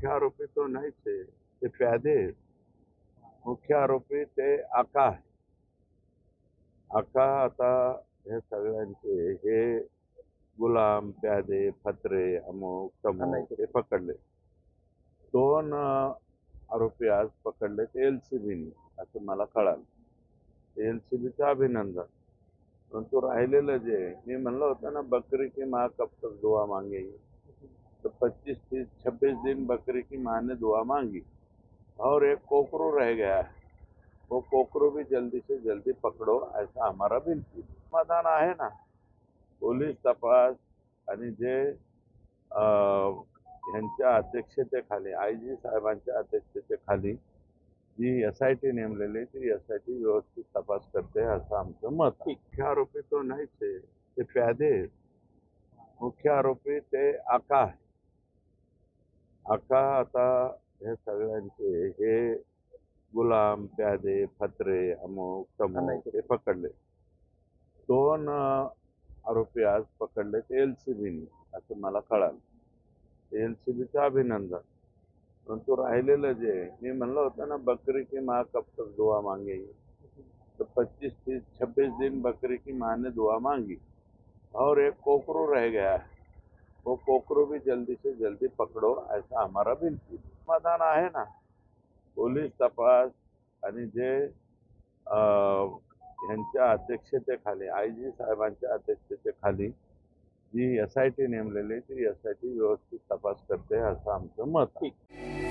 मुख्य आरोपी तो नाहीच आहे, ते प्यादे आहेत. मुख्य आरोपी ते आका आहे. आका आता हे सगळ्यांचे हे गुलाम, प्यादे, फत्रे, अमुक तमुक हे पकडले. दोन आरोपी आज पकडले ते एलसीबीने, असं मला कळालं. एलसीबीचं अभिनंदन. परंतु राहिलेलं जे मी म्हणलं होतं ना, बकरी की माँ कब तक दुआ मांगेगी, तो 25, 30, 26 दिन बकरी की माँ ने दुआ मांगी और एक कोकरू रह गया है. वो कोकरू भी जल्दी से जल्दी पकड़ो, ऐसा हमारा विनती. समाधान आहे ना. पोलीस तपास आणि जे यांच्या अध्यक्षतेखाली आय जी साहेबांच्या अध्यक्षतेखाली जी SIT नेमलेली ती SIT व्यवस्थित तपास करते असं आमचं मत आहे. मुख्य आरोपी तो नाहीच आहे, ते प्यादे आहेत. मुख्य आरोपी ते आका आहे. आका आता हे सगळ्यांचे हे गुलाम, प्यादे, फत्रे, अमुक तमुक हे पकडले. दोन आरोपी आज पकडले ते एलसीबीने, असं मला कळालं. एलसीबीचं अभिनंदन. परंतु राहिलेलं जे मी म्हणलं होतं ना, बकरी की माँ कब तक दुआ मांगेगी, तो 25, 30, 26 दिन बकरी की माँ ने दुआ मांगी और एक कोकरू रह गया है. वो कोकरू भी जल्दी से जल्दी पकड़ो, ऐसा हमारा विनती. समाधान आहे ना. पोलीस तपास आणि जे यांच्या अध्यक्षतेखाली आय जी साहेबांच्या अध्यक्षतेखाली जी SIT नेमलेली ती SIT व्यवस्थित तपास करते असं आमचं मत आहे.